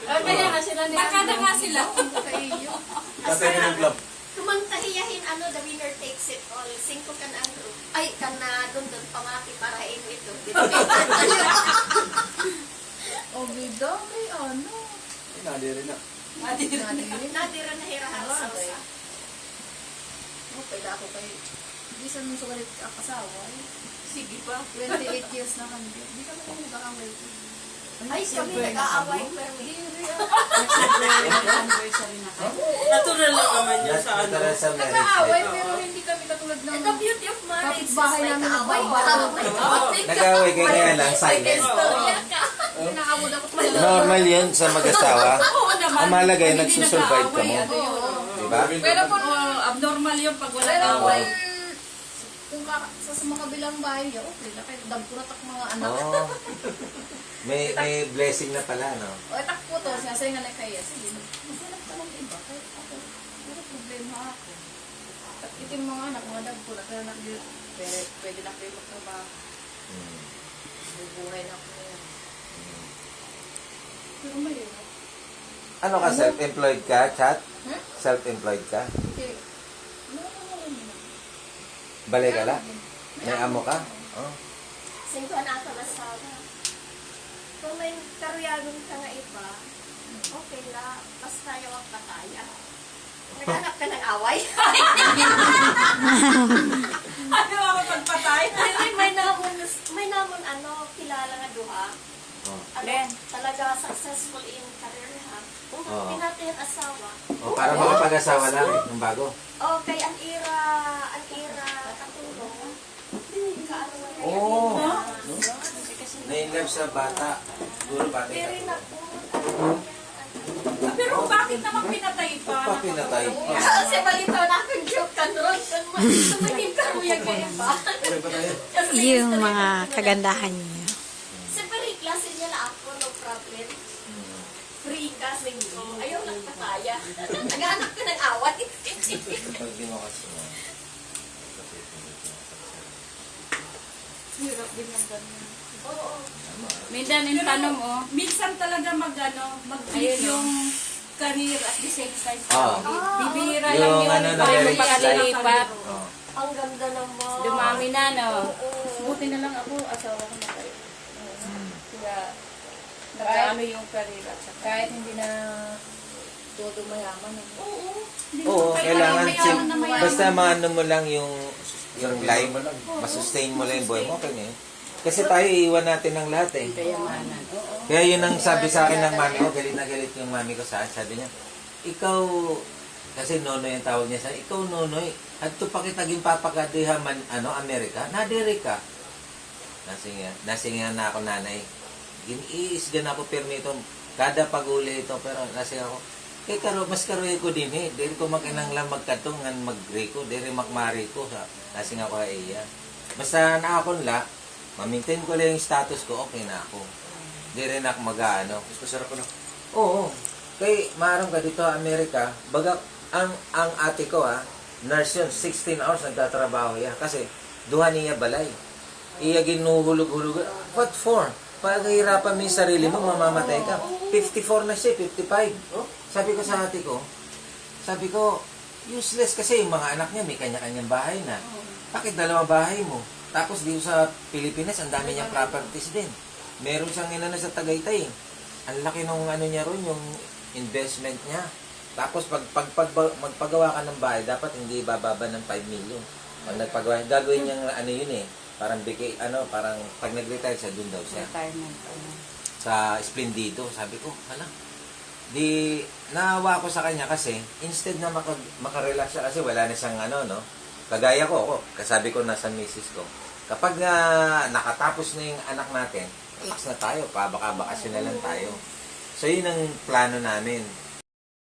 Kaya nga sila nila. Nakada nga sila. Kasi ng club. Kumantahiyahin the winner takes it all. 5 ka na ang group. Ay, ka na doon pamati para ito. O, bida, may ano. Nadiri na. Nadira na hirahan sa usa. Okay, ako kayo. Hindi sa nung sugalit ang asawa. Sige pa. 28 years na kami. Hindi kami kung nag-aaway. Ay, kami nag-aaway. Pero Anniversary na kami. Natural lang naman yun sa ano. Nag-aaway, pero hindi kami katulad ng the beauty of marriage is bahay may namin kaaway. nagbabago. Nag-away kayo kaya lang, silent. Istorya ka. Nakakamod ako talaga. Normal yun sa mag-asawa. Oo naman. Ang mahalaga yun, Pag hindi nagsusurvive ka nag-aaway, mo. ano yun. Diba? Pero kung Abnormal yun pag wala Pero away. kung sa mga kabilang bahay niya, okay na kayo. Dagpurat ako mga anak. Oo. May blessing na pala, no? O, etak po to. Sinasay nga na kaya. Sige, maghanap ka ng iba. Kahit ako, wala problema ako. At ito yung mga anak, mga dagpurat. Kaya anak yun, pwede na kayo magtrabaho. Bubuhay na ako ngayon. Pero mahirap. Ano ka, self-employed ka, Chat? Hmm? Self-employed ka? Hindi. Balay ka lang? May amo ka? Oh. 5 na ako nasawa. Kung may karuyagon ka nga iba, okay la. Basta yung ang pataya. Naghanap ka ng away. Ano ako pagpatay? Hindi, may namon kilala nga duha. Oh. Talaga successful in career ha. Kung Oo. pinatay ang asawa. Oh, para makapag-asawa lang, yung bago. Okay, ang ira katulong. Oo. Na-inlove sa bata. Siguro bata ka. Very na po. Pero bakit naman pinatay pa? Pa pinatay. Kasi malito na akong joke ka nun. Kung sumaging karuya ka iba. Yung mga kagandahan niya. Sa pari klase niya na ako, no problem. Free ka sa inyo. Ayaw lang kataya. Naghanap ka ng awat. Pag di mo kasi mo. Hirap din ang ganyan. Oo. Minsan yung tanong mo, minsan talaga mag-flip yung career at the same time. Oo. Bibihira Yung lang yun. ano, na Parang very magpakalipat. Oh. Ang ganda naman. Dumami na, no? Oo. Buti na lang ako, asawa ko na kayo. Kaya, Nag-ano yung career at saka. kahit hindi na todo mayaman. Oo. Oo, kailangan mayaman na mayaman. basta maano mo lang yung life, masustain mo lang yung buhay mo, okay na yun. Kasi tayo iiwan natin ng lahat eh. Kayamanan. Kaya yun ang sabi sa akin ng mami ko, galit na galit yung mami ko sa akin. Sabi niya, ikaw, kasi Nonoy ang tawag niya sa ikaw Nonoy, at ito pa kitaging papakadiha man, Amerika, nadiri ka. Nasinga na ako nanay. Giniisgan ako permito, kada pag-uli ito, pero nasing ako, mas karoy ko din eh. Diri ko makinanglang magkatungan, mag-greko, diri makmari ko. Nasing ako ay iya. Basta na akong la, ma-maintain ko lang yung status ko, okay na ako. Di rin ako mag-ano. Mas masarap ko na. Oo. Kay maram ka dito Amerika, baga ang ate ko nurse yun, 16 hours nagtatrabaho yan. Kasi duha niya balay. Iya ginuhulog-hulog. What for? Paghihirapan mo yung sarili mo, mamamatay ka. 54 na siya, 55. Sabi ko sa ate ko, useless kasi yung mga anak niya may kanya-kanyang bahay na. Bakit dalawa bahay mo? Tapos dito sa Pilipinas, ang dami niyang properties din. Meron siyang inano sa Tagaytay. Ang laki nung niya ron, yung investment niya. Tapos magpagawa ka ng bahay, dapat hindi bababa ng 5 million. Pag nagpagawa, gagawin niyang yun eh. Parang parang pag nag-retire siya, dun daw siya. Retirement. Sa Splendido, sabi ko, di naawa ko sa kanya kasi instead na makarelax siya kasi wala na siyang kagaya ko, kasabi ko nasa misis ko. Kapag nakatapos na yung anak natin, relax na tayo, baka bakasyon na lang tayo. So yun ang plano namin.